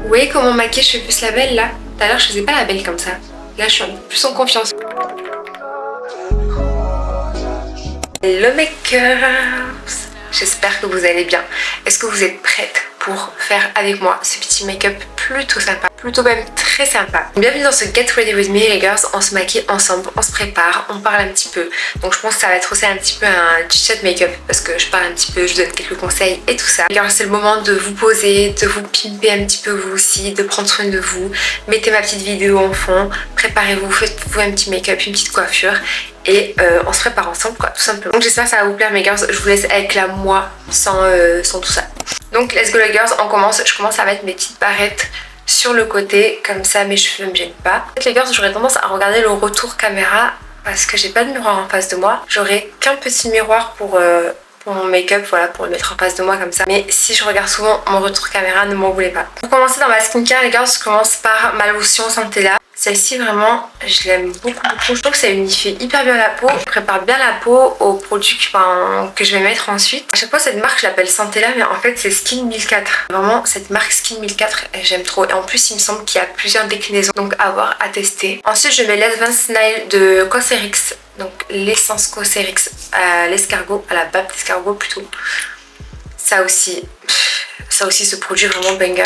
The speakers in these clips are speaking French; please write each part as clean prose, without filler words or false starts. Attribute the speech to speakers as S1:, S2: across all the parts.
S1: Vous voyez comment maquiller, je fais plus la belle là? Tout à l'heure je faisais pas la belle comme ça. Là je suis un peu plus en confiance. Hello makers, j'espère que vous allez bien. Est-ce que vous êtes prêtes pour faire avec moi ce petit make-up plutôt sympa, plutôt même très sympa? Bienvenue dans ce Get Ready With Me les girls, on se maquille ensemble, on se prépare, on parle un petit peu. Donc je pense que ça va être aussi un petit peu un chit-chat make-up parce que je parle un petit peu, je donne quelques conseils et tout ça. Les girls, c'est le moment de vous poser, de vous pimper un petit peu vous aussi, de prendre soin de vous. Mettez ma petite vidéo en fond, préparez-vous, faites-vous un petit make-up, une petite coiffure. Et on se prépare ensemble quoi, tout simplement. Donc j'espère que ça va vous plaire mes girls, je vous laisse avec la moi sans tout ça. Donc let's go les girls, on commence. Je commence à mettre mes petites barrettes sur le côté, comme ça mes cheveux ne me gênent pas. En fait les girls, j'aurais tendance à regarder le retour caméra parce que j'ai pas de miroir en face de moi. J'aurai qu'un petit miroir pour mon make-up, voilà, pour le mettre en face de moi comme ça. Mais si je regarde souvent mon retour caméra, ne m'en voulez pas. Pour commencer dans ma skincare les girls, je commence par ma lotion Santella. Celle-ci vraiment, je l'aime beaucoup. Je trouve que ça unifie hyper bien la peau. Je prépare bien la peau aux produits que je vais mettre ensuite. À chaque fois cette marque je l'appelle Santella mais en fait c'est Skin 1004. Vraiment cette marque Skin 1004 j'aime trop. Et en plus il me semble qu'il y a plusieurs déclinaisons. Donc à voir, à tester. Ensuite je mets l'Advanced Nail de Cosrx. Donc l'essence Cosrx à l'escargot, à la bave d'escargot plutôt. Ça aussi ce produit vraiment banger.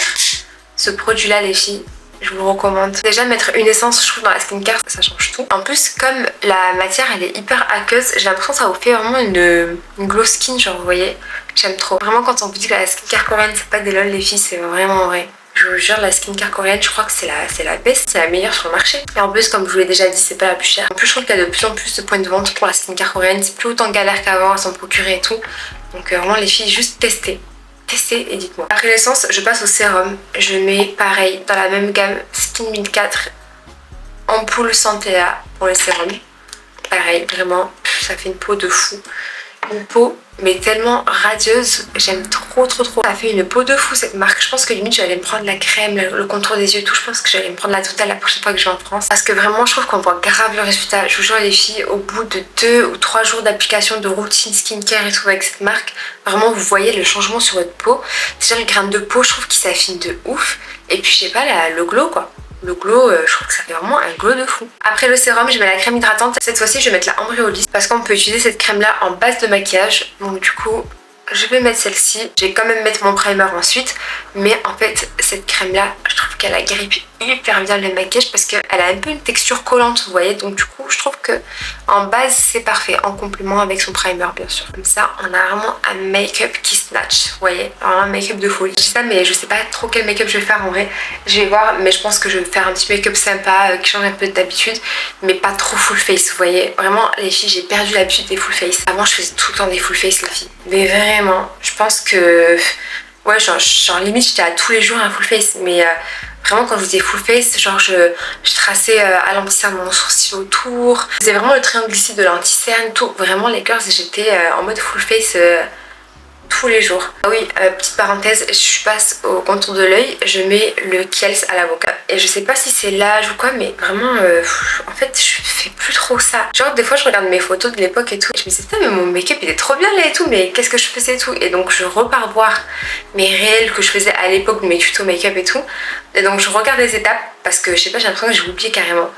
S1: Ce produit là les filles, je vous le recommande. Déjà mettre une essence je trouve dans la skincare ça change tout. En plus comme la matière elle est hyper aqueuse, j'ai l'impression que ça vous fait vraiment une glow skin genre vous voyez. J'aime trop. Vraiment quand on vous dit que la skincare coréenne c'est pas des lol les filles, c'est vraiment vrai. Je vous jure la skincare coréenne je crois que c'est la best, c'est la meilleure sur le marché. Et en plus comme je vous l'ai déjà dit c'est pas la plus chère. En plus je trouve qu'il y a de plus en plus de points de vente pour la skincare coréenne. C'est plus autant galère qu'avant à s'en procurer et tout. Donc vraiment les filles juste testez et dites-moi. Après l'essence, je passe au sérum. Je mets pareil dans la même gamme Skin 1004 ampoule Santella pour le sérum. Pareil, vraiment, ça fait une peau de fou. Une peau mais tellement radieuse, j'aime trop. Ça fait une peau de fou cette marque. Je pense que limite j'allais me prendre la crème, le contour des yeux et tout. Je pense que j'allais me prendre la totale la prochaine fois que je vais en France. Parce que vraiment je trouve qu'on voit grave le résultat. Je vous jure les filles, au bout de 2 ou 3 jours d'application de routine skincare et tout avec cette marque, vraiment vous voyez le changement sur votre peau. Déjà le grain de peau je trouve qu'il s'affine de ouf. Et puis je sais pas, le glow quoi. Le glow, je trouve que ça fait vraiment un glow de fou. Après le sérum, je mets la crème hydratante. Cette fois-ci, je vais mettre la Embryolisse parce qu'on peut utiliser cette crème-là en base de maquillage. Donc du coup, je vais mettre celle-ci. Je vais quand même mettre mon primer ensuite. Mais en fait, cette crème-là, je trouve qu'elle agrippe hyper bien le maquillage parce qu'elle a un peu une texture collante, vous voyez. Donc du coup, je trouve que en base, c'est parfait. En complément avec son primer, bien sûr. Comme ça, on a vraiment un make-up qui snatch, vous voyez. Alors un make-up de folie. Je dis ça, mais je sais pas trop quel make-up je vais faire en vrai. Je vais voir, mais je pense que je vais faire un petit make-up sympa qui change un peu d'habitude, mais pas trop full face, vous voyez. Vraiment, les filles, j'ai perdu l'habitude des full face. Avant, je faisais tout le temps des full face, les filles. Mais vraiment, je pense que... ouais, genre limite, j'étais à tous les jours un full face, mais... vraiment quand je faisais full face, genre je traçais à l'anti-cerne mon sourcil autour. Je faisais vraiment le triangle glissé de l'anti-cerne, tout. Vraiment les girls, j'étais en mode full face tous les jours. Ah oui, petite parenthèse, je passe au contour de l'œil, je mets le Kiehl's à l'avocat. Et je sais pas si c'est l'âge ou quoi, mais vraiment, en fait, je fais plus trop ça. Genre des fois je regarde mes photos de l'époque et tout, et je me dis putain mais mon make-up il est trop bien là et tout, mais qu'est-ce que je faisais et tout. Et donc je repars voir mes réels que je faisais à l'époque, mes tutos make-up et tout. Et donc je regarde les étapes parce que je sais pas, j'ai l'impression que j'ai oublié carrément.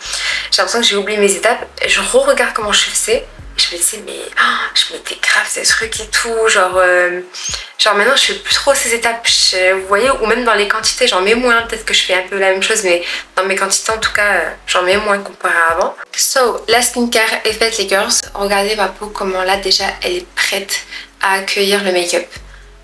S1: J'ai l'impression que j'ai oublié mes étapes. Et je re-regarde comment je faisais. Et je me disais mais je mettais grave ces trucs et tout. Genre maintenant je fais plus trop ces étapes. Vous voyez, ou même dans les quantités j'en mets moins. Peut-être que je fais un peu la même chose, mais dans mes quantités en tout cas j'en mets moins comparé à avant. So la skincare est faite les girls. Regardez ma peau comment là déjà elle est prête à accueillir le make-up.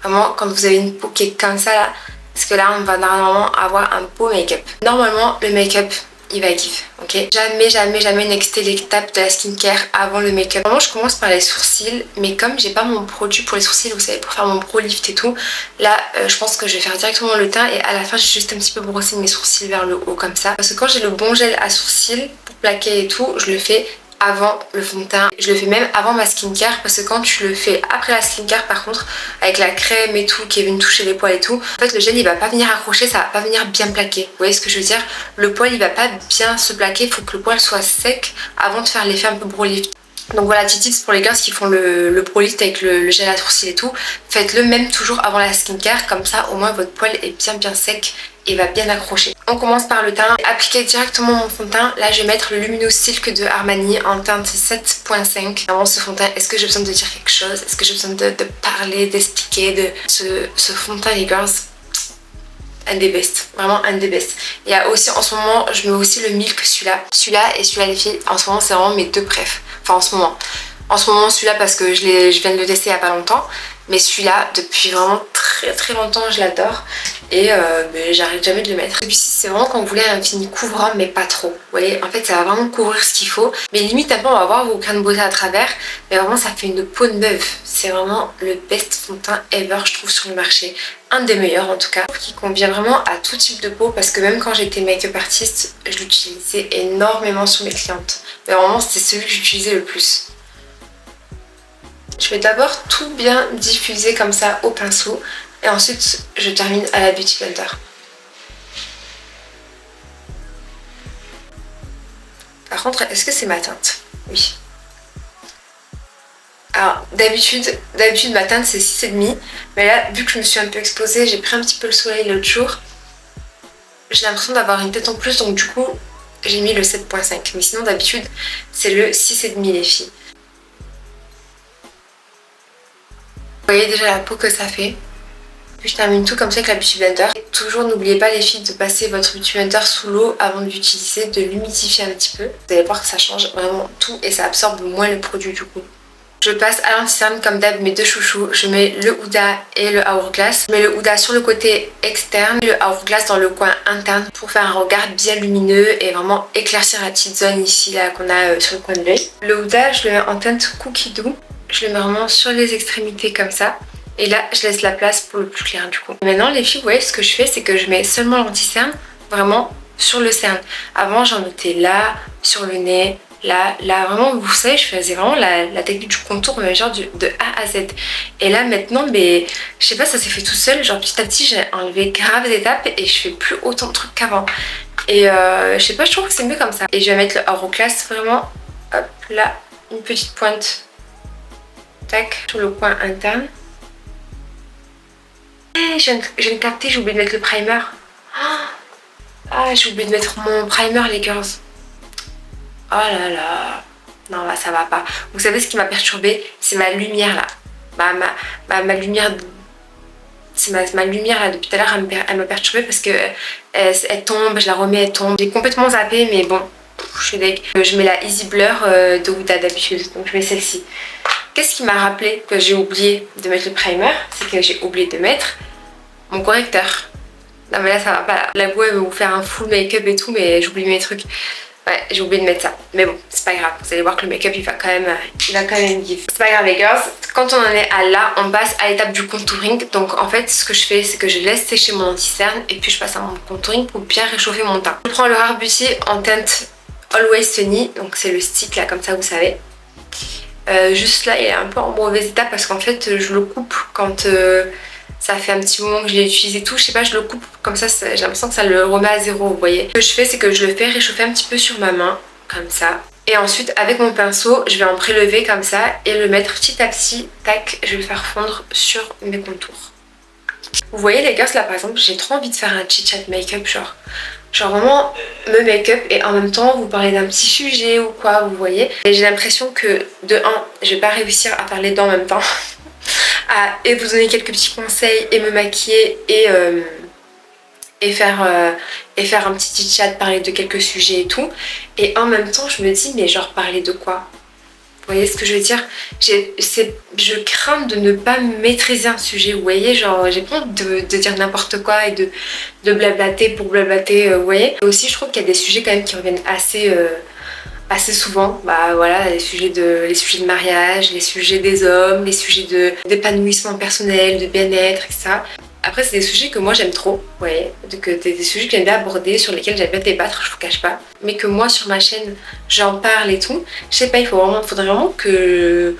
S1: Vraiment quand vous avez une peau qui est comme ça là, parce que là on va normalement avoir un beau make-up. Normalement le make-up il va give, ok. Jamais nexter l'étape de la skincare avant le make-up. Normalement je commence par les sourcils, mais comme j'ai pas mon produit pour les sourcils, vous savez, pour faire mon pro lift et tout, là je pense que je vais faire directement le teint et à la fin j'ai juste un petit peu brossé mes sourcils vers le haut comme ça. Parce que quand j'ai le bon gel à sourcils pour plaquer et tout, je le fais avant le fond de teint. Je le fais même avant ma skincare parce que quand tu le fais après la skincare par contre avec la crème et tout qui est venue toucher les poils et tout, en fait le gel il va pas venir accrocher, ça va pas venir bien plaquer. Vous voyez ce que je veux dire? Le poil il va pas bien se plaquer, il faut que le poil soit sec avant de faire l'effet un peu brow lift. Donc voilà, petit tips pour les girls qui font le pro lift avec le gel à sourcils et tout, faites-le même toujours avant la skincare, comme ça au moins votre poil est bien sec et va bien accrocher. On commence par le teint. Appliquer directement mon fond de teint. Là je vais mettre le Luminous Silk de Armani en teinte 7.5. Vraiment ce fond de teint, est-ce que j'ai besoin de dire quelque chose? Est-ce que j'ai besoin de parler, d'expliquer de ce fond de teint les girls? Un des best, vraiment un des best. Il y a aussi en ce moment, je mets aussi le Milk, celui-là et celui-là les filles, en ce moment c'est vraiment mes deux préf. Enfin en ce moment celui-là parce que je viens de le tester il n'y a pas longtemps, mais celui-là depuis vraiment très longtemps je l'adore et mais j'arrête jamais de le mettre. Celui-ci c'est vraiment quand vous voulez un fini couvrant mais pas trop, vous voyez, en fait ça va vraiment couvrir ce qu'il faut, mais limite un peu on va voir vos grains de beauté à travers, mais vraiment ça fait une peau de meuf. C'est vraiment le best fond de teint ever je trouve sur le marché, un des meilleurs en tout cas, qui convient vraiment à tout type de peau parce que même quand j'étais make-up artiste je l'utilisais énormément sur mes clientes, mais vraiment c'était celui que j'utilisais le plus. Je vais d'abord tout bien diffuser comme ça au pinceau et ensuite je termine à la Beauty Blender. Par contre, est-ce que c'est ma teinte? Oui. Alors d'habitude ma teinte c'est 6,5, mais là vu que je me suis un peu exposée, j'ai pris un petit peu le soleil l'autre jour, j'ai l'impression d'avoir une tête en plus, donc du coup j'ai mis le 7.5, mais sinon d'habitude c'est le 6,5 les filles. Vous voyez déjà la peau que ça fait. Puis je termine tout comme ça avec la Beauty Blender. Et toujours n'oubliez pas les filles de passer votre Beauty Blender sous l'eau avant de l'utiliser, de l'humidifier un petit peu. Vous allez voir que ça change vraiment tout et ça absorbe moins le produit du coup. Je passe à l'anti-cerne comme d'hab mes deux chouchous. Je mets le Huda et le Hourglass. Je mets le Huda sur le côté externe et le Hourglass dans le coin interne pour faire un regard bien lumineux et vraiment éclaircir la petite zone ici là qu'on a sur le coin de l'œil. Le Huda je le mets en teinte Cookie Doux. Je le mets vraiment sur les extrémités comme ça. Et là, je laisse la place pour le plus clair du coup. Maintenant, les filles, vous voyez, ce que je fais, c'est que je mets seulement l'anti-cerne vraiment sur le cerne. Avant, j'en mettais là, sur le nez, là, vraiment, vous savez, je faisais vraiment la technique du contour, mais genre de A à Z. Et là, maintenant, mais, je sais pas, ça s'est fait tout seul. Genre, petit à petit, j'ai enlevé grave d'étapes et je fais plus autant de trucs qu'avant. Et je sais pas, je trouve que c'est mieux comme ça. Et je vais mettre le Hourglass vraiment, hop, là, une petite pointe. Tac, sur le coin interne. Et je viens de capter, j'ai oublié de mettre le primer. Ah, j'ai oublié de mettre mon primer les girls. Oh là là. Non là ça va pas. Vous savez ce qui m'a perturbée? C'est ma lumière là. Ma lumière. C'est ma lumière là depuis tout à l'heure, elle m'a perturbée parce que elle tombe, je la remets, elle tombe. J'ai complètement zappé mais bon, je suis deg. Je mets la Easy Blur de Huda d'habitude, donc je mets celle-ci. Qu'est-ce qui m'a rappelé que j'ai oublié de mettre le primer? C'est que j'ai oublié de mettre mon correcteur. Non mais là ça va pas là. La go elle veut vous faire un full make-up et tout mais j'oublie mes trucs. Ouais, j'ai oublié de mettre ça. Mais bon, c'est pas grave. Vous allez voir que le make-up il va quand même give. C'est pas grave les girls. Quand on en est à là, on passe à l'étape du contouring. Donc en fait, ce que je fais, c'est que je laisse sécher mon anti-cerne et puis je passe à mon contouring pour bien réchauffer mon teint. Je prends le Rare Beauty en teinte Always Sunny. Donc c'est le stick là, comme ça vous savez. Juste là, il est un peu en mauvaise état parce qu'en fait, je le coupe quand ça fait un petit moment que je l'ai utilisé tout. Je sais pas, je le coupe comme ça, j'ai l'impression que ça le remet à zéro, vous voyez. Ce que je fais, c'est que je le fais réchauffer un petit peu sur ma main, comme ça. Et ensuite, avec mon pinceau, je vais en prélever comme ça et le mettre petit à petit, tac, je vais le faire fondre sur mes contours. Vous voyez les gars, là par exemple, j'ai trop envie de faire un chit-chat make-up, genre vraiment me make-up et en même temps vous parler d'un petit sujet ou quoi, vous voyez. Et j'ai l'impression que de 1, je vais pas réussir à parler en même temps, et vous donner quelques petits conseils et me maquiller et faire un petit chit-chat, parler de quelques sujets et tout. Et en même temps je me dis mais genre parler de quoi? Vous voyez ce que je veux dire? Je crains de ne pas maîtriser un sujet, vous voyez, genre j'ai pas honte de dire n'importe quoi et de blablater pour blablater, vous voyez. Et aussi je trouve qu'il y a des sujets quand même qui reviennent assez souvent, bah voilà, les sujets de mariage, les sujets des hommes, les sujets d'épanouissement personnel, de bien-être, etc. Après c'est des sujets que moi j'aime trop, vous voyez, des sujets que j'aime bien aborder, sur lesquels j'aime bien débattre, je vous cache pas. Mais que moi sur ma chaîne j'en parle et tout, je sais pas, faudrait vraiment que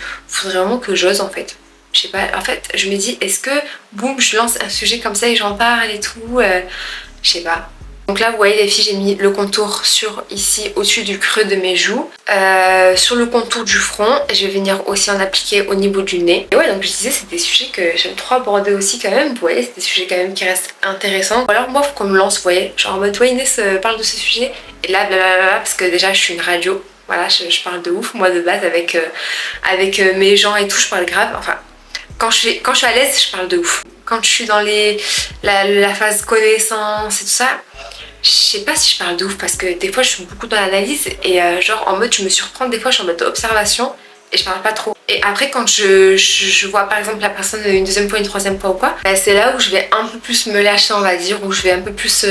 S1: j'ose en fait. Je sais pas, en fait je me dis est-ce que boum je lance un sujet comme ça et j'en parle et tout, je sais pas. Donc là vous voyez les filles, j'ai mis le contour sur ici au-dessus du creux de mes joues, sur le contour du front. Je vais venir aussi en appliquer au niveau du nez. Et ouais, donc je disais c'est des sujets que j'aime trop aborder aussi quand même. Vous voyez, c'est des sujets quand même qui restent intéressants. Ou alors moi faut qu'on me lance, vous voyez, genre en mode toi Inès parle de ce sujet et là blablabla, parce que déjà je suis une radio. Voilà, je parle de ouf moi de base avec mes gens et tout, je parle grave. Enfin, quand je suis à l'aise, je parle de ouf. Quand je suis dans la phase connaissance et tout ça, je sais pas si je parle de ouf parce que des fois je suis beaucoup dans l'analyse et genre en mode je me surprends, des fois je suis en mode observation et je parle pas trop. Et après quand je vois par exemple la personne une deuxième fois, une troisième fois ou quoi, bah, c'est là où je vais un peu plus me lâcher on va dire, où je vais un peu plus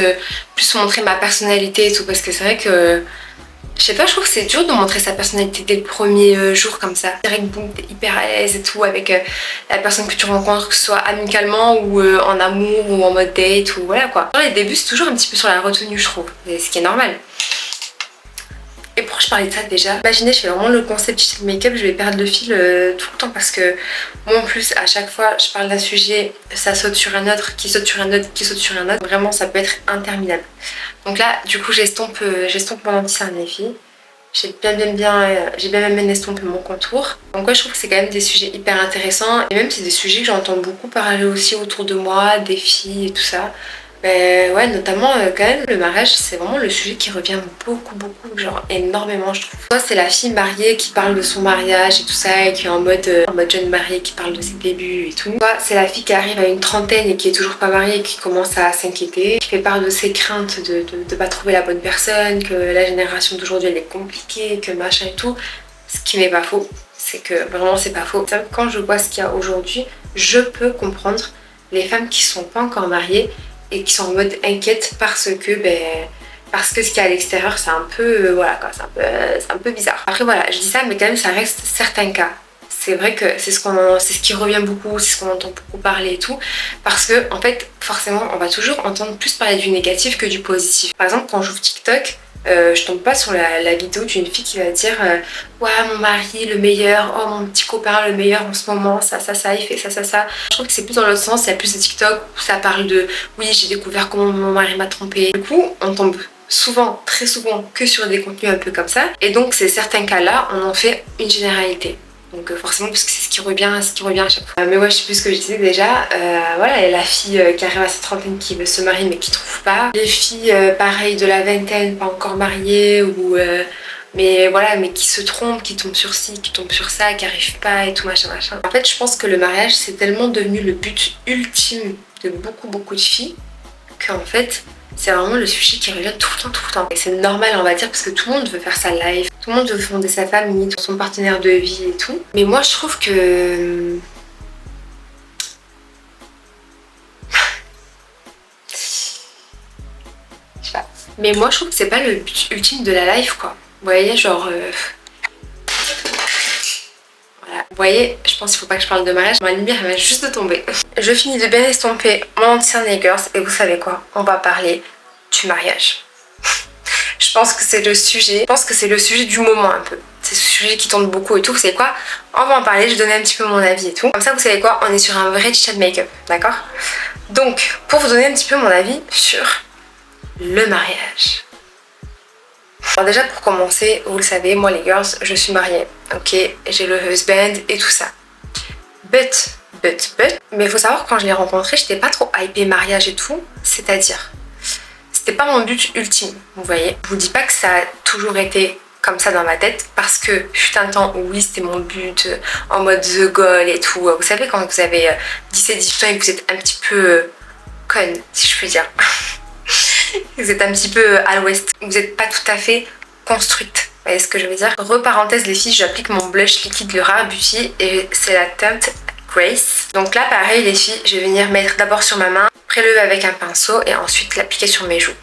S1: montrer ma personnalité et tout, parce que c'est vrai que je sais pas, je trouve que c'est dur de montrer sa personnalité dès le premier jour comme ça. C'est vrai que boum, t'es hyper à l'aise et tout avec la personne que tu rencontres, que ce soit amicalement ou en amour ou en mode date ou voilà quoi. Dans les débuts, c'est toujours un petit peu sur la retenue, je trouve, ce qui est normal. Et pourquoi je parlais de ça déjà? Imaginez, je fais vraiment le concept du make-up, je vais perdre le fil tout le temps parce que moi en plus, à chaque fois, je parle d'un sujet, ça saute sur un autre, qui saute sur un autre, qui saute sur un autre. Vraiment, ça peut être interminable. Donc là, du coup, j'estompe mon anti-cerne les filles. J'ai bien estompé mon contour. Donc ouais, je trouve que c'est quand même des sujets hyper intéressants. Et même c'est des sujets que j'entends beaucoup parler aussi autour de moi, des filles et tout ça. Mais ouais, notamment quand même le mariage, c'est vraiment le sujet qui revient beaucoup, genre énormément je trouve. Soit c'est la fille mariée qui parle de son mariage et tout ça, et qui est en mode jeune mariée, qui parle de ses débuts et tout. Soit c'est la fille qui arrive à une trentaine et qui est toujours pas mariée et qui commence à s'inquiéter, qui fait part de ses craintes de pas trouver la bonne personne, que la génération d'aujourd'hui elle est compliquée, que machin et tout. Ce qui n'est pas faux, c'est que vraiment c'est pas faux. Quand je vois ce qu'il y a aujourd'hui, je peux comprendre les femmes qui sont pas encore mariées et qui sont en mode inquiète parce que ce qu'il y a à l'extérieur c'est un peu voilà quoi, c'est un peu bizarre. Après voilà, je dis ça mais quand même ça reste certains cas. C'est vrai que c'est ce qui revient beaucoup, c'est ce qu'on entend beaucoup parler et tout, parce que en fait forcément on va toujours entendre plus parler du négatif que du positif. Par exemple quand j'ouvre TikTok, je tombe pas sur la vidéo d'une fille qui va dire ouais mon mari le meilleur, oh mon petit copain le meilleur en ce moment, ça il fait ça. Je trouve que c'est plus dans l'autre sens, il y a plus de TikTok où ça parle de oui j'ai découvert comment mon mari m'a trompé. Du coup on tombe souvent, très souvent que sur des contenus un peu comme ça, et donc ces certains cas là on en fait une généralité. Donc forcément parce que c'est ce qui revient à chaque fois. Mais ouais, je sais plus ce que je disais déjà. Voilà, il y a la fille qui arrive à sa trentaine qui veut se marier mais qui trouve pas. Les filles pareil de la vingtaine, pas encore mariées ou mais voilà, mais qui se trompent, qui tombent sur ci, qui tombent sur ça, qui arrivent pas et tout machin. En fait, je pense que le mariage c'est tellement devenu le but ultime de beaucoup de filles qu'en fait c'est vraiment le sujet qui revient tout le temps. Et c'est normal on va dire parce que tout le monde veut faire sa life, tout le monde veut fonder sa famille, son partenaire de vie et tout. Mais moi je trouve que... je sais pas. Mais moi je trouve que c'est pas le but ultime de la life quoi. Vous voyez genre... Voilà. Vous voyez, je pense qu'il faut pas que je parle de mariage, ma lumière elle vient juste de tomber. Je finis de bien estomper mon anti-cerne girls et vous savez quoi, on va parler du mariage. Je pense que c'est le sujet du moment un peu. C'est ce sujet qui tourne beaucoup et tout. Vous savez quoi, on va en parler, je vais donner un petit peu mon avis et tout. Comme ça vous savez quoi, on est sur un vrai chat make-up, d'accord? Donc pour vous donner un petit peu mon avis sur le mariage. Alors déjà pour commencer, vous le savez, moi les girls, je suis mariée, ok, j'ai le husband et tout ça. But, mais il faut savoir quand je l'ai rencontré, j'étais pas trop hypée mariage et tout, c'est-à-dire, c'était pas mon but ultime, vous voyez. Je vous dis pas que ça a toujours été comme ça dans ma tête, parce que fut un temps où oui c'était mon but, en mode the goal et tout. Vous savez quand vous avez 17-18 ans et que vous êtes un petit peu conne, si je puis dire. Vous êtes un petit peu à l'ouest, vous n'êtes pas tout à fait construite, vous voyez ce que je veux dire. Reparenthèse les filles, j'applique mon blush liquide le Rare Beauty et c'est la teinte Grace. Donc là pareil les filles, je vais venir mettre d'abord sur ma main, prélever avec un pinceau et ensuite l'appliquer sur mes joues.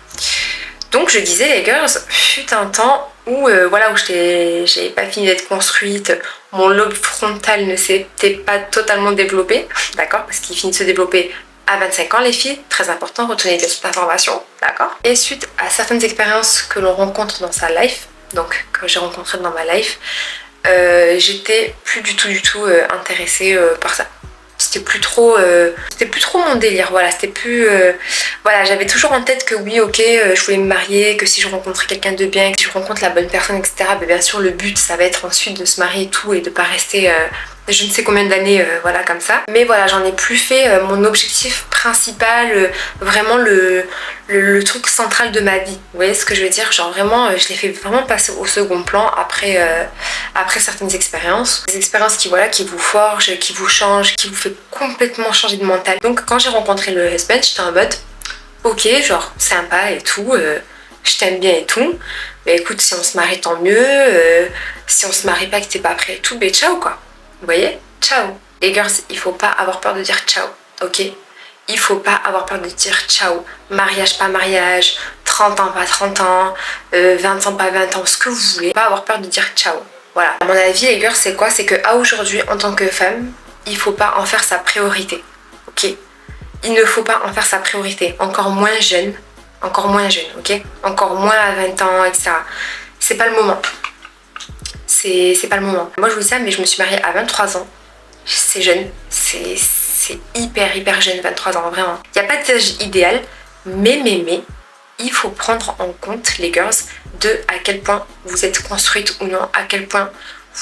S1: Donc je disais les girls, fut un temps où voilà, où j'avais pas fini d'être construite, mon lobe frontal ne s'était pas totalement développé, d'accord, parce qu'il finit de se développer à 25 ans les filles, très important, retenez bien cette information, d'accord. Et suite à certaines expériences que l'on rencontre dans sa life, donc que j'ai rencontrées dans ma life, j'étais plus du tout intéressée par ça. c'était plus trop mon délire, voilà, c'était plus voilà, j'avais toujours en tête que oui, ok, je voulais me marier, que si je rencontrais quelqu'un de bien, que si je rencontre la bonne personne, etc., ben bien sûr le but ça va être ensuite de se marier et tout, et de pas rester je ne sais combien d'années voilà comme ça. Mais voilà, j'en ai plus fait mon objectif principal, vraiment le truc central de ma vie. Vous voyez ce que je veux dire? Genre vraiment, je l'ai fait vraiment passer au second plan après, après certaines expériences. Des expériences qui, voilà, qui vous forgent, qui vous changent, qui vous fait complètement changer de mental. Donc quand j'ai rencontré le husband, j'étais en mode ok, genre sympa et tout, je t'aime bien et tout. Mais écoute, si on se marie tant mieux, si on se marie pas que t'es pas prêt et tout, ben ciao quoi. Vous voyez? Ciao. Les girls, il faut pas avoir peur de dire ciao, ok? Il faut pas avoir peur de dire ciao. Mariage, pas mariage, 30 ans, pas 30 ans, 20 ans, pas 20 ans, ce que vous voulez. Pas avoir peur de dire ciao. Voilà. À mon avis, les girls, c'est quoi? C'est qu'à aujourd'hui, en tant que femme, il faut pas en faire sa priorité, ok? Il ne faut pas en faire sa priorité. Encore moins jeune, ok? Encore moins à 20 ans, etc. C'est pas le moment. C'est pas le moment. Moi je vous dis ça, mais je me suis mariée à 23 ans. C'est jeune, c'est hyper jeune, 23 ans, vraiment. Il n'y a pas d'âge idéal, mais il faut prendre en compte, les girls, de à quel point vous êtes construite ou non, à quel point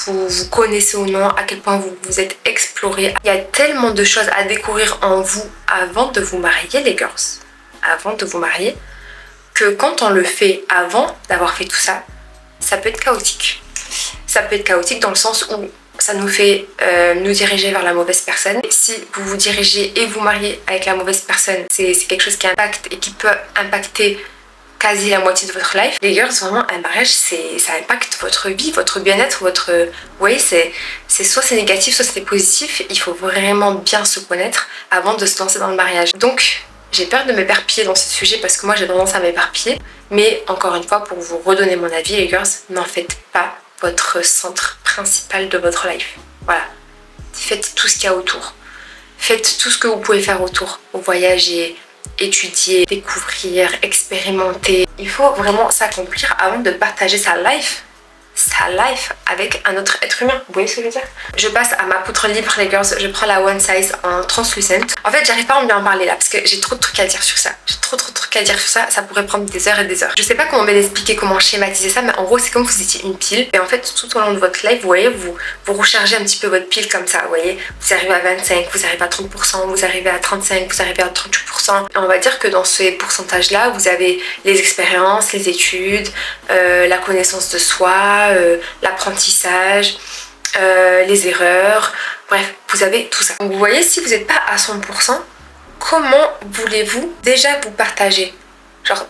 S1: vous vous connaissez ou non, à quel point vous vous êtes exploré. Il y a tellement de choses à découvrir en vous avant de vous marier, les girls, avant de vous marier, que quand on le fait avant d'avoir fait tout ça, ça peut être chaotique. Ça peut être chaotique dans le sens où ça nous fait nous diriger vers la mauvaise personne. Si vous vous dirigez et vous mariez avec la mauvaise personne, c'est quelque chose qui impacte et qui peut impacter quasi la moitié de votre life. Les girls, vraiment, un mariage, ça impacte votre vie, votre bien-être, votre... Vous voyez, soit c'est négatif, soit c'est positif. Il faut vraiment bien se connaître avant de se lancer dans le mariage. Donc, j'ai peur de m'éparpiller dans ce sujet parce que moi, j'ai tendance à m'éparpiller. Mais encore une fois, pour vous redonner mon avis, les girls, n'en faites pas votre centre principal de votre life. Voilà. Faites tout ce qu'il y a autour. Faites tout ce que vous pouvez faire autour. Voyager, étudier, découvrir, expérimenter. Il faut vraiment s'accomplir avant de partager sa life avec un autre être humain. Vous voyez ce que je veux dire? Je passe à ma poutre libre, les girls. Je prends la One Size en translucent. En fait, j'arrive pas à bien en parler là parce que j'ai trop de trucs à dire sur ça. J'ai trop de trucs à dire sur ça. Ça pourrait prendre des heures et des heures. Je sais pas comment bien expliquer, comment schématiser ça, mais en gros, c'est comme vous étiez une pile. Et en fait, tout au long de votre life, vous voyez, vous rechargez un petit peu votre pile comme ça. Vous voyez, vous arrivez à 25, vous arrivez à 30%, vous arrivez à 35, vous arrivez à 38%. Et on va dire que dans ces pourcentages-là, vous avez les expériences, les études, la connaissance de soi, l'apprentissage, les erreurs, bref, vous avez tout ça. Donc vous voyez, si vous n'êtes pas à 100%, comment voulez-vous déjà vous partager? Genre,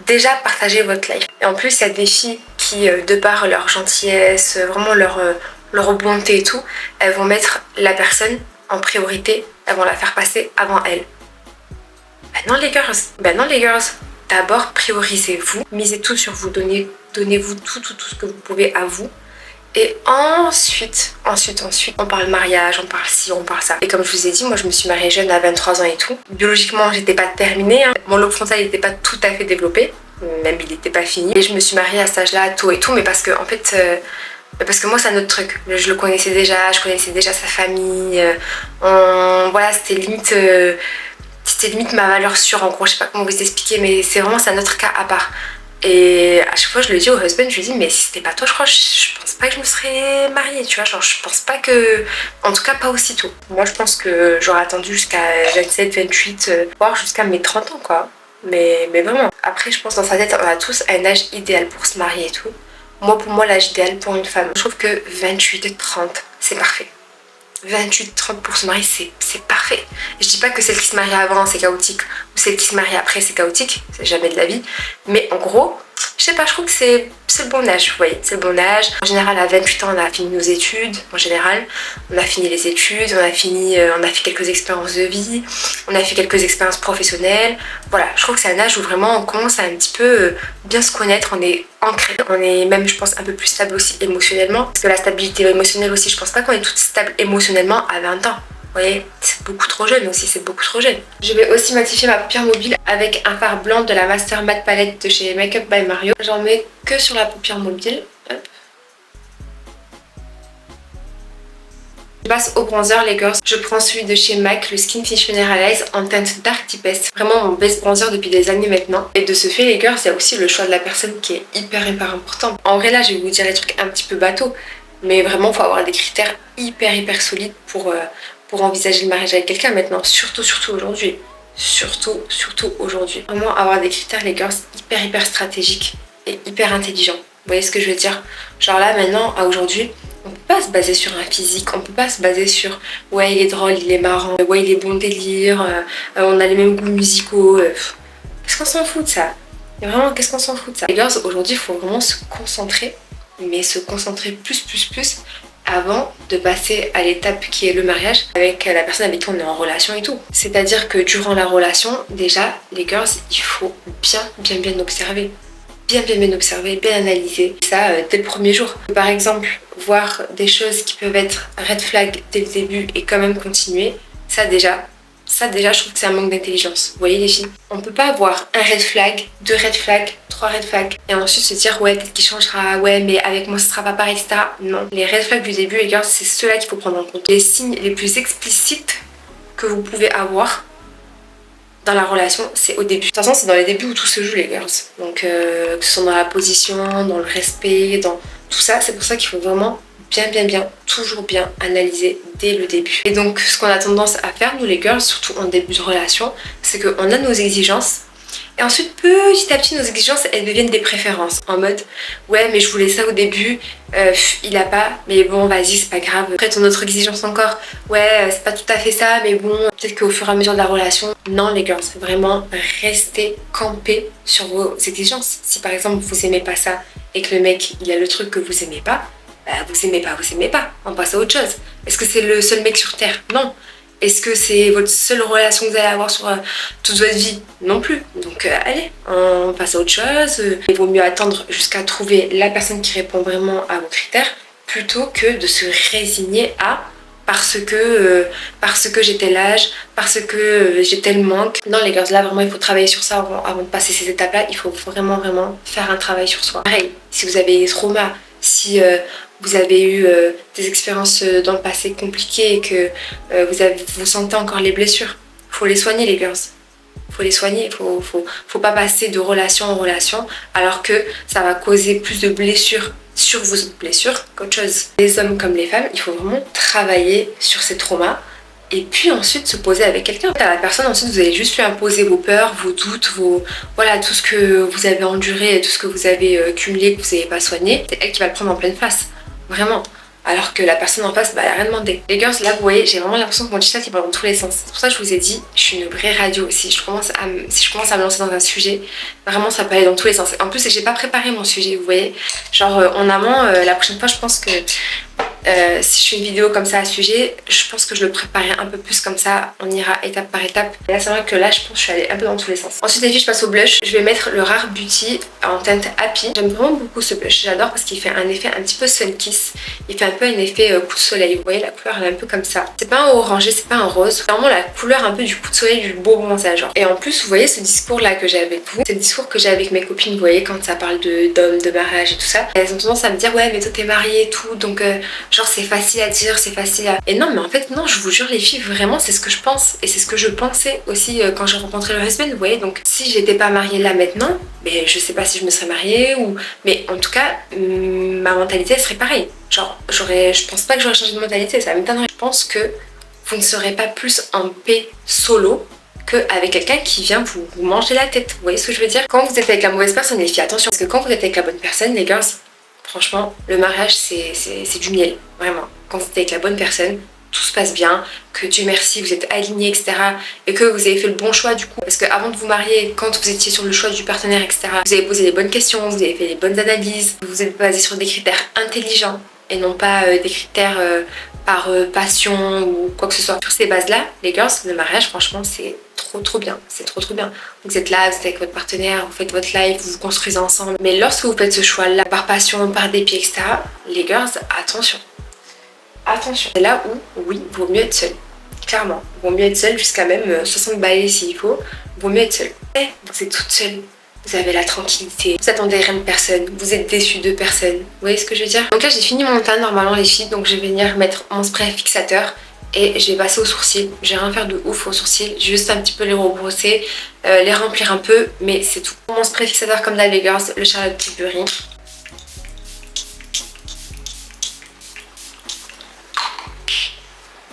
S1: déjà partager votre life. Et en plus, il y a des filles qui, de par leur gentillesse, vraiment leur bonté et tout, elles vont mettre la personne en priorité, elles vont la faire passer avant elle. Ben non les girls, d'abord priorisez-vous, misez tout sur vous, donnez-vous tout ce que vous pouvez à vous. Et ensuite, on parle mariage, on parle ci, on parle ça. Et comme je vous ai dit, moi je me suis mariée jeune à 23 ans et tout. Biologiquement, j'étais pas terminée, hein. Mon lobe frontal n'était pas tout à fait développé, même il n'était pas fini. Et je me suis mariée à cet âge-là, tôt et tout, mais parce que en fait, parce que moi c'est un autre truc. Je le connaissais déjà, je connaissais déjà sa famille. Voilà, c'était limite ma valeur sûre en gros, je sais pas comment vous expliquer, mais c'est un autre cas à part. Et à chaque fois je le dis au husband, je lui dis mais si c'était pas toi, je pense pas que je me serais mariée, tu vois, genre je pense pas que, en tout cas pas aussitôt. Moi je pense que j'aurais attendu jusqu'à 27, 28, voire jusqu'à mes 30 ans quoi, mais vraiment. Après je pense dans sa tête on a tous un âge idéal pour se marier et tout. Moi pour moi l'âge idéal pour une femme, je trouve que 28, 30 c'est parfait. 28-30 pour se marier, c'est parfait. Je dis pas que celle qui se marie avant c'est chaotique ou celle qui se marie après c'est chaotique, c'est jamais de la vie, mais en gros, je sais pas, je trouve que c'est le bon âge, vous voyez, c'est le bon âge. En général, à 28 ans, on a fini nos études, en général, on a fini les études, on a fait quelques expériences de vie, on a fait quelques expériences professionnelles. Voilà, je trouve que c'est un âge où vraiment on commence à un petit peu bien se connaître, on est ancré, on est même, je pense, un peu plus stable aussi émotionnellement. Parce que la stabilité émotionnelle aussi, je pense pas qu'on est toutes stables émotionnellement à 20 ans. Vous voyez, c'est beaucoup trop jeune aussi, c'est beaucoup trop jeune. Je vais aussi matifier ma paupière mobile avec un fard blanc de la Master Matte Palette de chez Makeup by Mario. J'en mets que sur la paupière mobile. Hop. passe au bronzer les girls. Je prends celui de chez MAC, le Skin Finish Mineralize en teinte Dark Deepest. Vraiment mon best bronzer depuis des années maintenant. Et de ce fait les girls, il y a aussi le choix de la personne qui est hyper important. En vrai là je vais vous dire les trucs un petit peu bateau, mais vraiment il faut avoir des critères hyper solides pour envisager le mariage avec quelqu'un maintenant, surtout aujourd'hui. Surtout aujourd'hui. Vraiment avoir des critères les girls hyper stratégiques et hyper intelligents. Vous voyez ce que je veux dire? Genre là maintenant, à aujourd'hui, on peut pas se baser sur un physique, on peut pas se baser sur ouais il est drôle, il est marrant, ouais il est bon délire, on a les mêmes goûts musicaux. Qu'est-ce qu'on s'en fout de ça? Et vraiment qu'est-ce qu'on s'en fout de ça? Les girls aujourd'hui il faut vraiment se concentrer, mais se concentrer plus avant de passer à l'étape qui est le mariage avec la personne avec qui on est en relation et tout. C'est-à-dire que durant la relation, déjà les girls il faut bien observer. Bien observer, bien analyser ça dès le premier jour. Par exemple, voir des choses qui peuvent être red flag dès le début et quand même continuer, ça déjà je trouve que c'est un manque d'intelligence. Vous voyez les filles, on peut pas avoir un red flag, 2 red flags, 3 red flags et ensuite se dire ouais peut-être qu'il changera, ouais mais avec moi ce sera pas pareil, etc. Non, les red flags du début les gars, c'est ceux-là qu'il faut prendre en compte. Les signes les plus explicites que vous pouvez avoir dans la relation, c'est au début. De toute façon, c'est dans les débuts où tout se joue les girls. Donc que ce soit dans la position, dans le respect, dans tout ça, c'est pour ça qu'il faut vraiment toujours bien analyser dès le début. Et donc ce qu'on a tendance à faire nous les girls, surtout en début de relation, c'est qu'on a nos exigences et ensuite petit à petit nos exigences elles deviennent des préférences en mode ouais mais je voulais ça au début, il a pas, mais bon vas-y c'est pas grave. Après ton autre exigence encore, ouais c'est pas tout à fait ça mais bon peut-être qu'au fur et à mesure de la relation. Non les girls, vraiment restez campés sur vos exigences. Si par exemple vous aimez pas ça et que le mec il a le truc que vous aimez pas, vous aimez pas, on passe à autre chose. Est-ce que c'est le seul mec sur terre? Non. Est-ce que c'est votre seule relation que vous allez avoir sur toute votre vie? Non plus. Donc allez, on passe à autre chose. Il vaut mieux attendre jusqu'à trouver la personne qui répond vraiment à vos critères plutôt que de se résigner à parce que j'ai tel âge, parce que j'ai tel manque. Non les gars, là vraiment il faut travailler sur ça avant de passer ces étapes-là. Il faut vraiment faire un travail sur soi. Pareil, si vous avez des traumas, si vous avez eu des expériences dans le passé compliquées et que vous sentez encore les blessures, faut les soigner les girls. Faut les soigner, faut pas passer de relation en relation alors que ça va causer plus de blessures sur vos autres blessures qu'autre chose. Les hommes comme les femmes, il faut vraiment travailler sur ces traumas et puis ensuite se poser avec quelqu'un. À la personne, ensuite vous allez juste lui imposer vos peurs, vos doutes, voilà, tout ce que vous avez enduré, tout ce que vous avez cumulé, que vous n'avez pas soigné. C'est elle qui va le prendre en pleine face, vraiment. Alors que la personne en face, elle n'a rien demandé. Les girls, là vous voyez, j'ai vraiment l'impression que mon chat il va dans tous les sens. C'est pour ça que je vous ai dit, je suis une vraie radio. Si je commence à me lancer dans un sujet, vraiment ça peut aller dans tous les sens. En plus, j'ai pas préparé mon sujet, vous voyez. Genre en amont, la prochaine fois, je pense que si je fais une vidéo comme ça à sujet, je pense que je le préparerai un peu plus comme ça, on ira étape par étape. Et là c'est vrai que là je pense que je suis allée un peu dans tous les sens. Ensuite les filles, je passe au blush. Je vais mettre le Rare Beauty en teinte Happy. J'aime vraiment beaucoup ce blush, j'adore parce qu'il fait un effet un petit peu sun kiss. Il fait un peu un effet coup de soleil, vous voyez la couleur elle est un peu comme ça. C'est pas un orangé, c'est pas un rose, c'est vraiment la couleur un peu du coup de soleil, du beau bronzage genre. Et en plus vous voyez ce discours là que j'ai avec vous, c'est le discours que j'ai avec mes copines, vous voyez quand ça parle d'hommes, de mariage et tout ça. Elles ont tendance à me dire ouais mais toi t'es mariée et tout donc genre c'est facile à dire, c'est facile à... Et non mais en fait non, je vous jure les filles, vraiment c'est ce que je pense et c'est ce que je pensais aussi quand j'ai rencontré le husband, vous voyez. Donc si j'étais pas mariée là maintenant, mais je sais pas si je me serais mariée ou... Mais en tout cas, ma mentalité elle serait pareille. Genre je pense pas que j'aurais changé de mentalité, ça m'étonnerait. Je pense que vous ne serez pas plus en paix solo qu'avec quelqu'un qui vient vous manger la tête, vous voyez ce que je veux dire. Quand vous êtes avec la mauvaise personne les filles, attention, parce que quand vous êtes avec la bonne personne les girls, franchement, le mariage, c'est du miel, vraiment. Quand vous êtes avec la bonne personne, tout se passe bien, que Dieu merci, vous êtes alignés, etc. Et que vous avez fait le bon choix du coup. Parce qu'avant de vous marier, quand vous étiez sur le choix du partenaire, etc., vous avez posé les bonnes questions, vous avez fait les bonnes analyses, vous êtes basé sur des critères intelligents et non pas des critères par passion ou quoi que ce soit. Sur ces bases-là, les girls, le mariage, franchement, c'est trop bien, c'est trop bien. Vous êtes là, vous êtes avec votre partenaire, vous faites votre life, vous vous construisez ensemble. Mais lorsque vous faites ce choix-là, par passion, par dépit, etc., les girls, attention. C'est là où, oui, vaut mieux être seul. Clairement, vaut mieux être seul jusqu'à même 60 balais s'il faut. Vaut mieux être seul. Vous êtes toute seule. vous avez la tranquillité, vous attendez rien de personne, vous êtes déçu de personne. Vous voyez ce que je veux dire? Donc là j'ai fini mon teint normalement les filles, donc je vais venir mettre mon spray fixateur et je vais passer aux sourcils. Je vais rien faire de ouf aux sourcils, juste un petit peu les rebrosser, les remplir un peu, mais c'est tout. Mon spray fixateur comme d'hab les girls, le Charlotte Tilbury.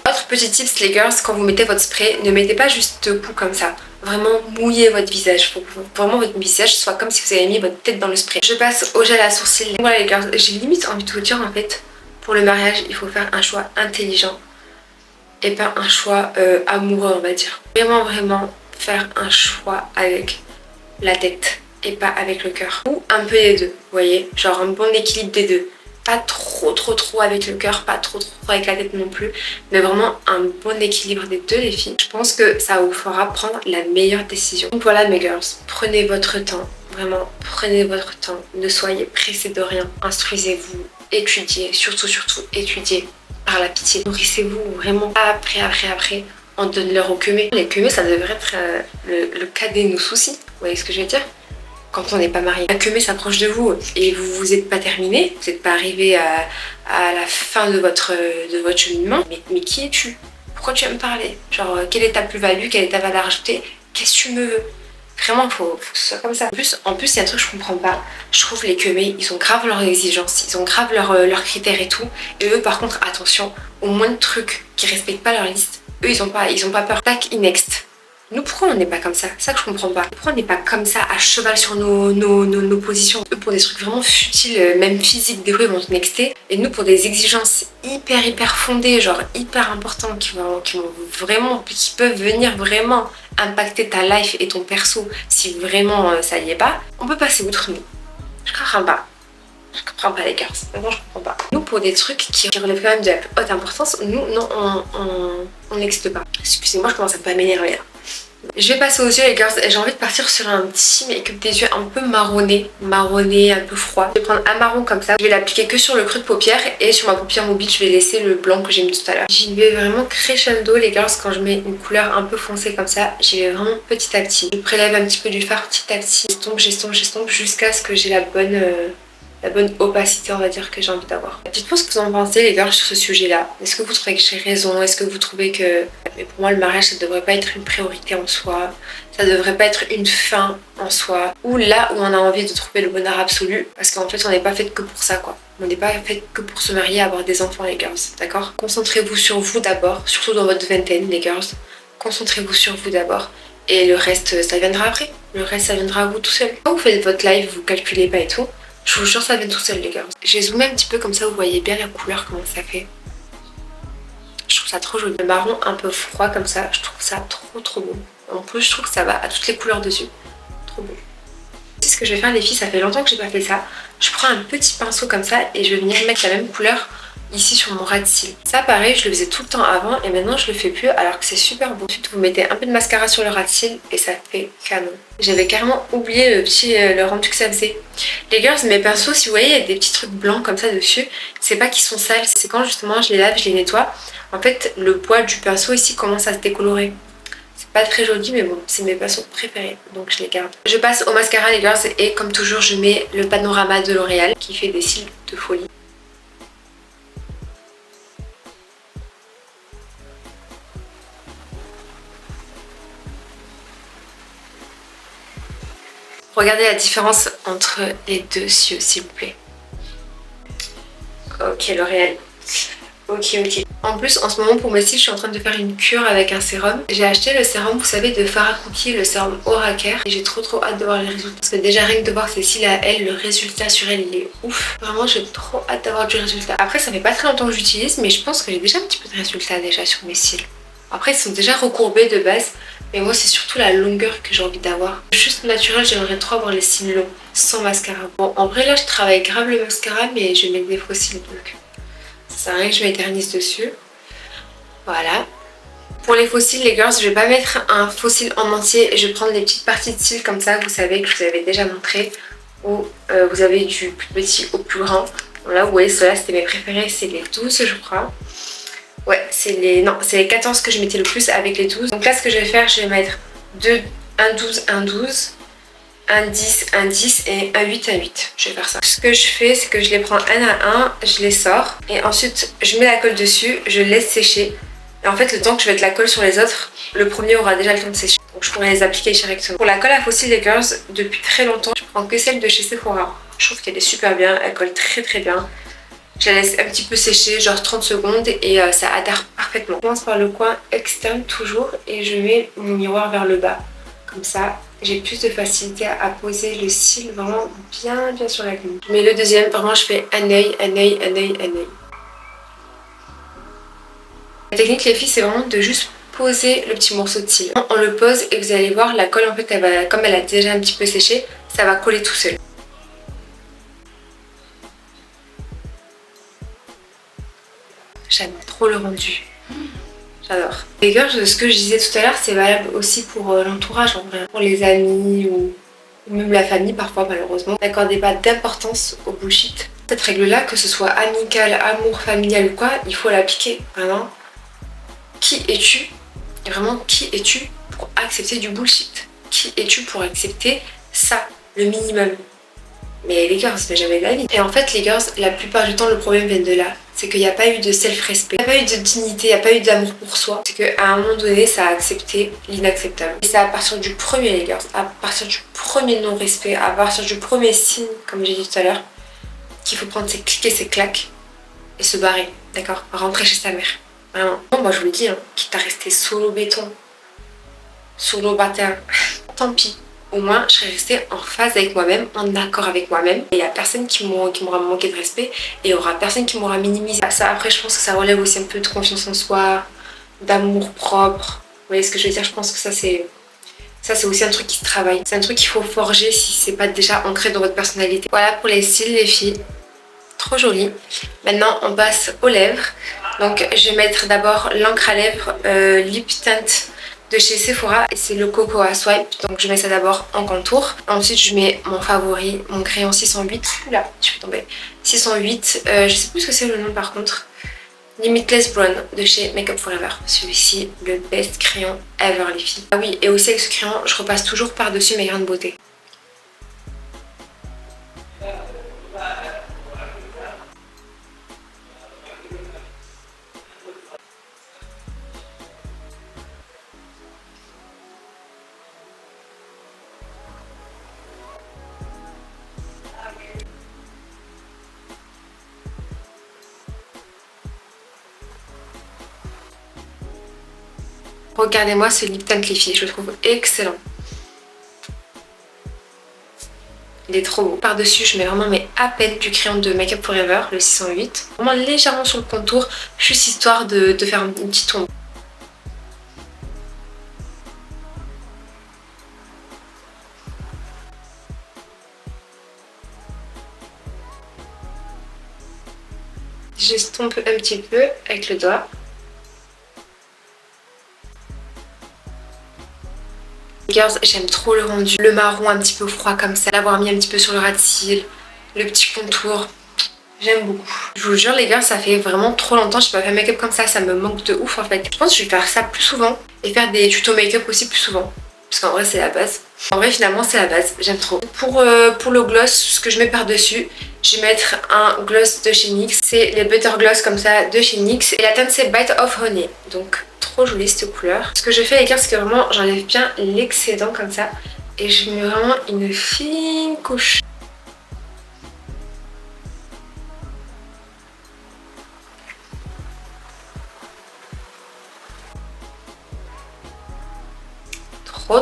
S1: Autre petit tips les girls, quand vous mettez votre spray, ne mettez pas juste deux coups comme ça. Vraiment mouillez votre visage. Faut que vraiment votre visage soit comme si vous avez mis votre tête dans le spray. Je passe au gel à sourcils. Voilà les girls, j'ai limite envie de vous dire en fait, pour le mariage, il faut faire un choix intelligent et pas un choix amoureux on va dire. Vraiment faire un choix avec la tête et pas avec le cœur. Ou un peu des deux, vous voyez, genre un bon équilibre des deux. Pas trop avec le cœur, pas trop avec la tête non plus, mais vraiment un bon équilibre des deux les filles. Je pense que ça vous fera prendre la meilleure décision. Donc voilà mes girls, prenez votre temps, vraiment prenez votre temps, ne soyez pressés de rien, instruisez-vous, étudiez, surtout étudiez par la pitié. Nourrissez-vous vraiment après, on donne l'heure aux queumés. Les queumés ça devrait être le cadet de nos soucis, vous voyez ce que je veux dire? Quand on n'est pas marié. La queumée s'approche de vous et vous n'êtes pas terminé, vous n'êtes pas arrivé à la fin de votre cheminement. Mais qui es-tu? Pourquoi tu vas me parler? Genre, quelle est ta plus-value? Quelle est ta valeur ajoutée? Qu'est-ce que tu me veux? Vraiment, faut que ce soit comme ça. En plus, il y a un truc que je comprends pas. Je trouve les queumés, ils ont grave leurs exigences, ils ont grave leurs critères et tout. Et eux, par contre, attention, au moins de trucs qui respectent pas leur liste, eux, ils ont pas peur. Tac, next. Nous, pourquoi on n'est pas comme ça? C'est ça que je comprends pas. Pourquoi on n'est pas comme ça, à cheval sur nos positions? Eux, pour des trucs vraiment futiles, même physiques, des fois, ils vont te nexter. Et nous, pour des exigences hyper fondées, genre hyper importantes, qui peuvent venir vraiment impacter ta life et ton perso, si vraiment ça y est pas, on peut passer outre nous. Je comprends pas. Je comprends pas les gars, vraiment je comprends pas. Nous pour des trucs qui relèvent quand même de la haute importance, nous non on n'existe pas. Excusez-moi, je commence un peu à m'énerver là. Je vais passer aux yeux les girls et j'ai envie de partir sur un petit make-up des yeux un peu marronné, un peu froid. Je vais prendre un marron comme ça, je vais l'appliquer que sur le creux de paupière et sur ma paupière mobile je vais laisser le blanc que j'ai mis tout à l'heure. J'y vais vraiment crescendo les girls quand je mets une couleur un peu foncée comme ça, j'y vais vraiment petit à petit. Je prélève un petit peu du fard petit à petit, j'estompe jusqu'à ce que j'ai la bonne opacité on va dire que j'ai envie d'avoir. Dites-moi ce que vous en pensez les gars sur ce sujet là. Est-ce que vous trouvez que j'ai raison? Est-ce que vous trouvez que... Mais pour moi le mariage ça devrait pas être une priorité en soi, ça devrait pas être une fin en soi, ou là où on a envie de trouver le bonheur absolu, parce qu'en fait on n'est pas fait que pour ça quoi. On n'est pas fait que pour se marier, avoir des enfants les girls, d'accord? Concentrez-vous sur vous d'abord, surtout dans votre vingtaine les girls. Concentrez-vous sur vous d'abord. Et le reste ça viendra après. Le reste ça viendra à vous tout seul. Quand vous faites votre live, vous calculez pas et tout. Je vous jure ça vient tout seul les gars. J'ai zoomé un petit peu comme ça, vous voyez bien la couleur, comment ça fait. Je trouve ça trop joli. Le marron un peu froid comme ça, je trouve ça trop beau. En plus je trouve que ça va à toutes les couleurs dessus. Trop beau. C'est ce que je vais faire les filles, ça fait longtemps que j'ai pas fait ça. Je prends un petit pinceau comme ça et je vais venir mettre la même couleur ici sur mon ras de cils. Ça pareil je le faisais tout le temps avant et maintenant je le fais plus alors que c'est super beau. Ensuite vous mettez un peu de mascara sur le ras de cils et ça fait canon. J'avais carrément oublié le rendu que ça faisait. Les girls, mes pinceaux, si vous voyez, il y a des petits trucs blancs comme ça dessus. C'est pas qu'ils sont sales, c'est quand justement je les lave, je les nettoie. En fait, le poil du pinceau ici commence à se décolorer. C'est pas très joli, mais bon, c'est mes pinceaux préférés, donc je les garde. Je passe au mascara, les girls, et comme toujours, je mets le Panorama de L'Oréal qui fait des cils de folie. Regardez la différence entre les deux yeux, s'il vous plaît. Ok, L'Oréal. Ok. En plus, en ce moment, pour mes cils, je suis en train de faire une cure avec un sérum. J'ai acheté le sérum, vous savez, de Farah Cookie, le sérum Aura Care. Et j'ai trop hâte de voir les résultats. Parce que déjà, rien que de voir ses cils à elle, le résultat sur elle, il est ouf. Vraiment, j'ai trop hâte d'avoir du résultat. Après, ça fait pas très longtemps que j'utilise, mais je pense que j'ai déjà un petit peu de résultat déjà sur mes cils. Après, ils sont déjà recourbés de base. Mais moi, c'est surtout la longueur que j'ai envie d'avoir. Juste naturel, j'aimerais trop avoir les cils longs, sans mascara. Bon, en vrai, là, je travaille grave le mascara, mais je mets des faux cils, donc ça sert à rien que je m'éternise dessus. Voilà. Pour les faux cils, les girls, je vais pas mettre un faux cil en entier. Je vais prendre des petites parties de cils comme ça, vous savez, que je vous avais déjà montré. Où vous avez du plus petit au plus grand. Bon, là, vous voyez, ceux-là, c'était mes préférés. C'est les 12, je crois. Ouais, c'est les 14 que je mettais le plus avec les 12. Donc là, ce que je vais faire, je vais mettre un 12, un 12. un 10, un 10 et un 8, un 8. Je vais faire ça. Ce que je fais, c'est que je les prends un à un, je les sors et ensuite je mets la colle dessus, je laisse sécher. Et en fait, le temps que je mette la colle sur les autres, le premier aura déjà le temps de sécher. Donc je pourrais les appliquer directement. Pour la colle à fossiles les girls, depuis très longtemps, je prends que celle de chez Sephora. Je trouve qu'elle est super bien, elle colle très très bien. Je la laisse un petit peu sécher, genre 30 secondes et ça adhère parfaitement. Je commence par le coin externe toujours et je mets mon miroir vers le bas. Comme ça, j'ai plus de facilité à poser le cil vraiment bien sur la ligne. Mais le deuxième, vraiment je fais un œil, un œil, un œil, un œil. La technique les filles, c'est vraiment de juste poser le petit morceau de cil. On le pose et vous allez voir, la colle en fait, comme elle a déjà un petit peu séché, ça va coller tout seul. J'aime trop le rendu. J'adore. Les girls, ce que je disais tout à l'heure, c'est valable aussi pour l'entourage en vrai. Pour les amis ou même la famille parfois malheureusement. N'accordez pas d'importance au bullshit. Cette règle-là, que ce soit amical, amour, familial ou quoi, il faut l'appliquer. Vraiment. Qui es-tu? Vraiment, qui es-tu pour accepter du bullshit? Qui es-tu pour accepter ça, le minimum? Mais les girls, mais jamais de la vie. Et en fait, les girls, la plupart du temps, le problème vient de là. C'est qu'il n'y a pas eu de self-respect, il n'y a pas eu de dignité, il n'y a pas eu d'amour pour soi. C'est qu'à un moment donné, ça a accepté l'inacceptable. Et c'est à partir du premier, les girls, à partir du premier non-respect, à partir du premier signe, comme j'ai dit tout à l'heure, qu'il faut prendre ses clics et ses claques et se barrer, d'accord? Rentrer chez sa mère. Vraiment. Bon, moi, je vous le dis, hein, quitte à rester solo béton, solo bâtard, tant pis. Au moins, je serai restée en phase avec moi-même, en accord avec moi-même. Et il n'y a personne qui m'aura manqué de respect et il n'y aura personne qui m'aura minimisé. Ça, après, je pense que ça relève aussi un peu de confiance en soi, d'amour propre. Vous voyez ce que je veux dire? Je pense que ça, c'est aussi un truc qui se travaille. C'est un truc qu'il faut forger si c'est pas déjà ancré dans votre personnalité. Voilà pour les cils, les filles. Trop joli. Maintenant, on passe aux lèvres. Donc, je vais mettre d'abord l'encre à lèvres Lip Tint de chez Sephora et c'est le Cocoa Swipe. Donc je mets ça d'abord en contour. Ensuite je mets mon favori, mon crayon 608. Oula, je vais tomber. 608, je sais plus ce que c'est le nom par contre. Limitless Brown de chez Makeup Forever. Celui-ci, le best crayon ever les filles. Ah oui, et aussi avec ce crayon, je repasse toujours par-dessus mes grains de beauté. Regardez-moi ce lip tint les filles, je le trouve excellent. Il est trop beau. Par-dessus, je mets vraiment à peine du crayon de Makeup Forever, le 608. Vraiment légèrement sur le contour, juste histoire de faire une petite ombre. J'estompe un petit peu avec le doigt. Girls, j'aime trop le rendu. Le marron un petit peu froid comme ça, l'avoir mis un petit peu sur le ras de cils, le petit contour. J'aime beaucoup. Je vous jure les gars, ça fait vraiment trop longtemps que je n'ai pas fait make-up comme ça me manque de ouf en fait. Je pense que je vais faire ça plus souvent et faire des tutos make-up aussi plus souvent. Parce qu'en vrai c'est la base. En vrai finalement c'est la base, j'aime trop. Pour le gloss, ce que je mets par-dessus, je vais mettre un gloss de chez NYX. C'est les Butter Gloss comme ça de chez NYX. Et la teinte c'est Bite of Honey. Donc trop jolie cette couleur. Ce que je fais les gars, c'est que vraiment j'enlève bien l'excédent comme ça. Et je mets vraiment une fine couche.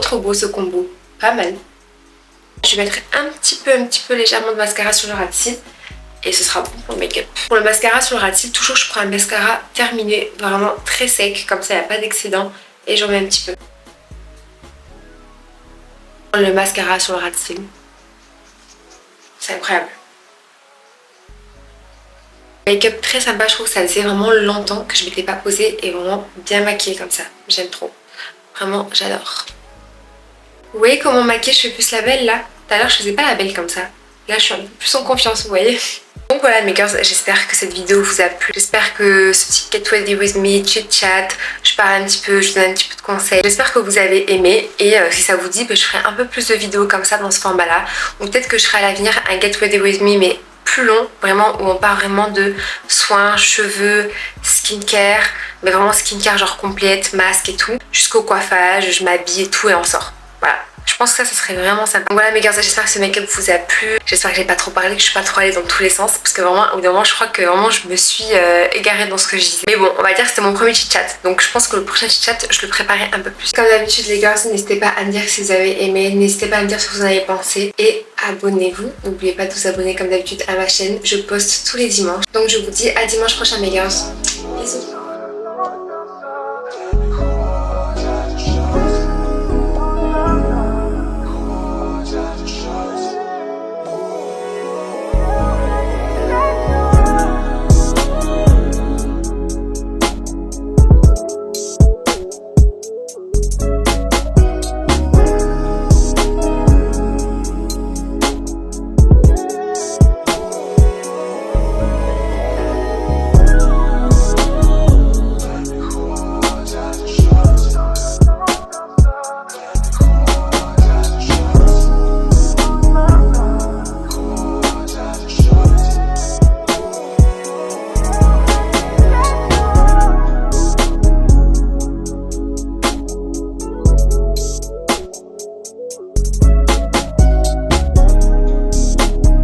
S1: Trop beau ce combo, pas mal. Je vais mettre un petit peu légèrement de mascara sur le ras de cils et ce sera bon pour le make-up. Pour le mascara sur le ras de cils, toujours je prends un mascara terminé, vraiment très sec, comme ça il n'y a pas d'excédent et j'en mets un petit peu. Le mascara sur le ras de cils, c'est incroyable. Make-up très sympa, je trouve que ça faisait vraiment longtemps que je m'étais pas posée et vraiment bien maquillée comme ça, j'aime trop. Vraiment, j'adore. Vous voyez comment maquiller je fais plus la belle là? Tout à l'heure je faisais pas la belle comme ça. Là je suis un peu plus en confiance, vous voyez? Donc voilà mes girls, j'espère que cette vidéo vous a plu. J'espère que ce petit Get Ready With Me, chit chat, je parle un petit peu, je donne un petit peu de conseils. J'espère que vous avez aimé et si ça vous dit, je ferai un peu plus de vidéos comme ça dans ce format là. Ou peut-être que je ferai à l'avenir un Get Ready With Me mais plus long, vraiment, où on parle vraiment de soins, cheveux, skincare, mais vraiment skincare genre complète, masque et tout, jusqu'au coiffage, je m'habille et tout et on sort. Voilà. Je pense que ça serait vraiment sympa. Donc voilà mes gars, j'espère que ce make-up vous a plu. J'espère que j'ai pas trop parlé, que je suis pas trop allée dans tous les sens. Parce que vraiment, au bout d'un moment, je crois que vraiment je me suis égarée dans ce que je disais. Mais bon, on va dire que c'était mon premier chit-chat. Donc je pense que le prochain chit-chat, je le préparais un peu plus. Comme d'habitude les gars, n'hésitez pas à me dire si vous avez aimé. N'hésitez pas à me dire ce que vous en avez pensé. Et abonnez-vous. N'oubliez pas de vous abonner comme d'habitude à ma chaîne. Je poste tous les dimanches. Donc je vous dis à dimanche prochain mes gars. Bisous.